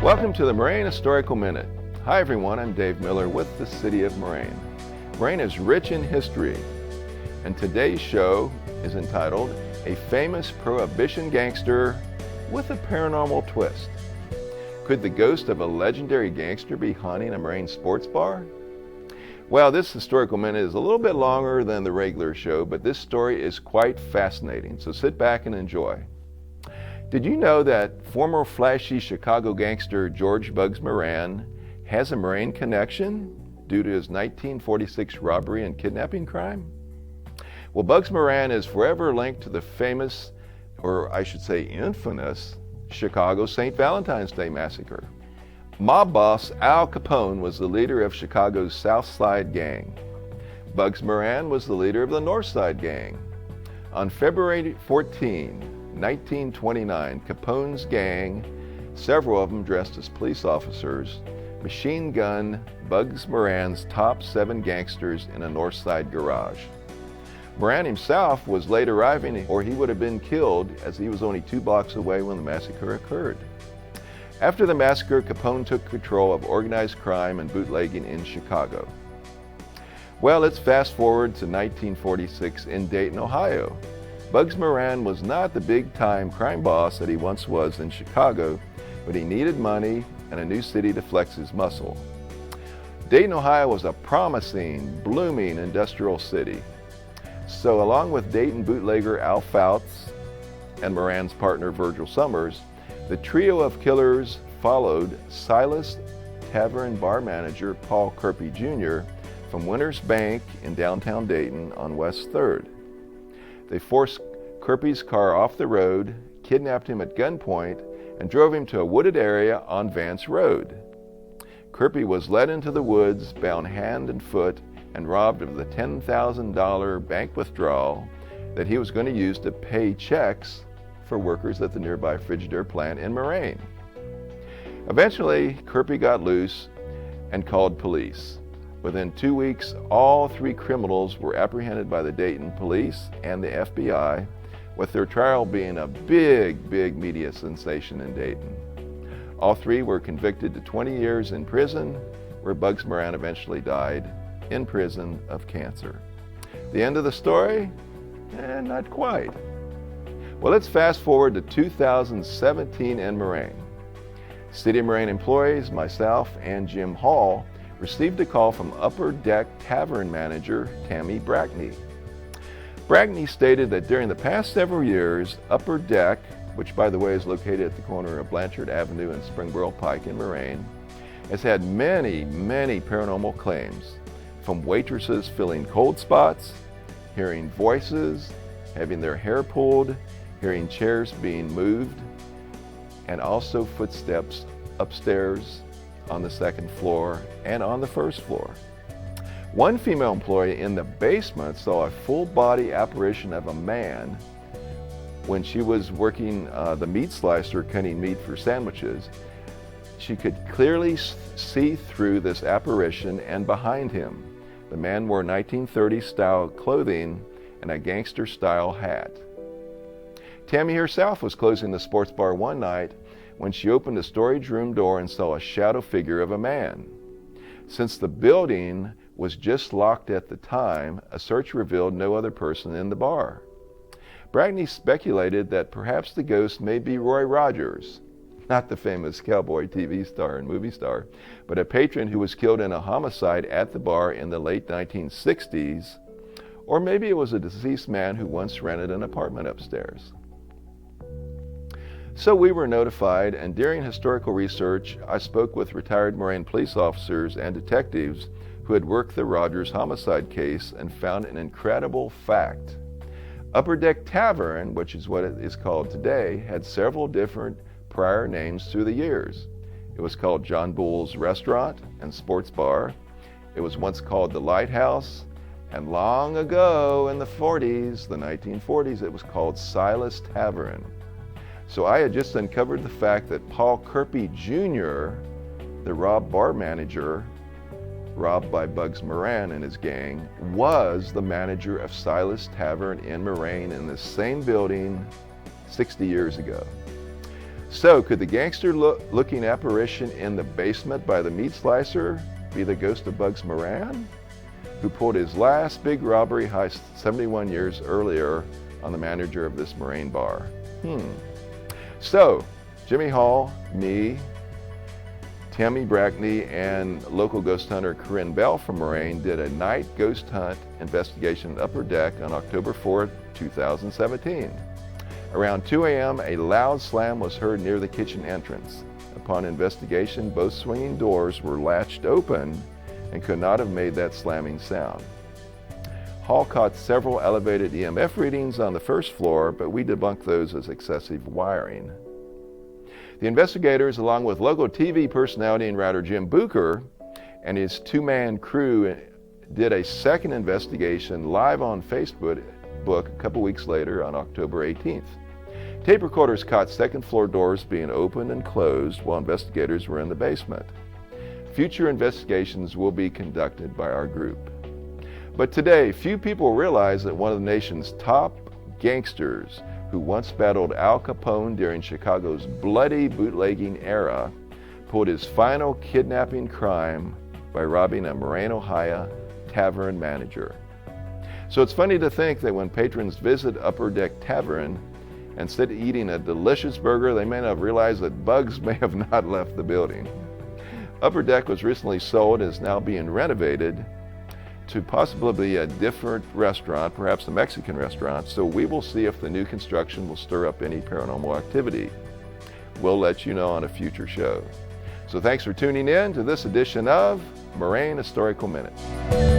Welcome to the Moraine Historical Minute. Hi everyone, I'm Dave Miller with the City of Moraine. Moraine is rich in history, and today's show is entitled A Famous Prohibition Gangster with a Paranormal Twist. Could the ghost of a legendary gangster be haunting a Moraine sports bar? Well, this historical minute is a little bit longer than the regular show, but this story is quite fascinating, so sit back and enjoy. Did you know that former flashy Chicago gangster George Bugs Moran has a Moraine connection due to his 1946 robbery and kidnapping crime? Well, Bugs Moran is forever linked to the famous, or I should say infamous, Chicago St. Valentine's Day Massacre. Mob boss Al Capone was the leader of Chicago's South Side Gang. Bugs Moran was the leader of the North Side Gang. On February 14, 1929, Capone's gang, several of them dressed as police officers, machine gunned Bugs Moran's top 7 gangsters in a North Side garage. Moran himself was late arriving, or he would have been killed, as he was only 2 blocks away when the massacre occurred. After the massacre, Capone took control of organized crime and bootlegging in Chicago. Well, let's fast forward to 1946 in Dayton, Ohio. Bugs Moran was not the big-time crime boss that he once was in Chicago, but he needed money and a new city to flex his muscle. Dayton, Ohio was a promising, blooming industrial city. So along with Dayton bootlegger Al Fouts and Moran's partner Virgil Summers, the trio of killers followed Silas Tavern bar manager Paul Kirby Jr. from Winter's Bank in downtown Dayton on West 3rd. They forced Kirby's car off the road, kidnapped him at gunpoint, and drove him to a wooded area on Vance Road. Kirby was led into the woods, bound hand and foot, and robbed of the $10,000 bank withdrawal that he was going to use to pay checks for workers at the nearby Frigidaire plant in Moraine. Eventually, Kirby got loose and called police. Within 2 weeks, all 3 criminals were apprehended by the Dayton police and the FBI, with their trial being a big media sensation in Dayton. All 3 were convicted to 20 years in prison, where Bugs Moran eventually died in prison of cancer. The end of the story? Not quite. Well, let's fast forward to 2017 in Moraine. City of Moraine employees, myself, and Jim Hall received a call from Upper Deck Tavern manager Tammy Brackney. Brackney stated that during the past several years, Upper Deck, which by the way is located at the corner of Blanchard Avenue and Springboro Pike in Moraine, has had many paranormal claims, from waitresses feeling cold spots, hearing voices, having their hair pulled, hearing chairs being moved, and also footsteps upstairs on the 2nd floor and on the 1st floor. One female employee in the basement saw a full-body apparition of a man when she was working the meat slicer cutting meat for sandwiches. She could clearly see through this apparition and behind him. The man wore 1930s style clothing and a gangster style hat. Tammy herself was closing the sports bar one night when she opened a storage room door and saw a shadow figure of a man. Since the building was just locked at the time, a search revealed no other person in the bar. Brackney speculated that perhaps the ghost may be Roy Rogers, not the famous cowboy TV star and movie star, but a patron who was killed in a homicide at the bar in the late 1960s, or maybe it was a deceased man who once rented an apartment upstairs. So we were notified, and during historical research, I spoke with retired Moraine police officers and detectives who had worked the Rogers homicide case and found an incredible fact. Upper Deck Tavern, which is what it is called today, had several different prior names through the years. It was called John Bull's Restaurant and Sports Bar. It was once called the Lighthouse, and long ago in the 1940s, it was called Silas Tavern. So I had just uncovered the fact that Paul Kirby Jr., the robbed bar manager, robbed by Bugs Moran and his gang, was the manager of Silas Tavern in Moraine in the same building 60 years ago. So, could the gangster-looking apparition in the basement by the meat slicer be the ghost of Bugs Moran, who pulled his last big robbery heist 71 years earlier on the manager of this Moraine bar? So, Jimmy Hall, me, Tammy Brackney, and local ghost hunter Corinne Bell from Moraine did a night ghost hunt investigation at Upper Deck on October 4th, 2017. Around 2 a.m., a loud slam was heard near the kitchen entrance. Upon investigation, both swinging doors were latched open and could not have made that slamming sound. Hall caught several elevated EMF readings on the first floor, but we debunked those as excessive wiring. The investigators, along with local TV personality and writer Jim Booker and his two-man crew, did a second investigation live on Facebook a couple weeks later on October 18th. Tape recorders caught second floor doors being opened and closed while investigators were in the basement. Future investigations will be conducted by our group. But today, few people realize that one of the nation's top gangsters, who once battled Al Capone during Chicago's bloody bootlegging era, pulled his final kidnapping crime by robbing a Moraine, Ohio tavern manager. So it's funny to think that when patrons visit Upper Deck Tavern, instead of eating a delicious burger, they may not have realized that Bugs may have not left the building. Upper Deck was recently sold and is now being renovated to possibly a different restaurant, perhaps a Mexican restaurant, so we will see if the new construction will stir up any paranormal activity. We'll let you know on a future show. So thanks for tuning in to this edition of Moraine Historical Minute.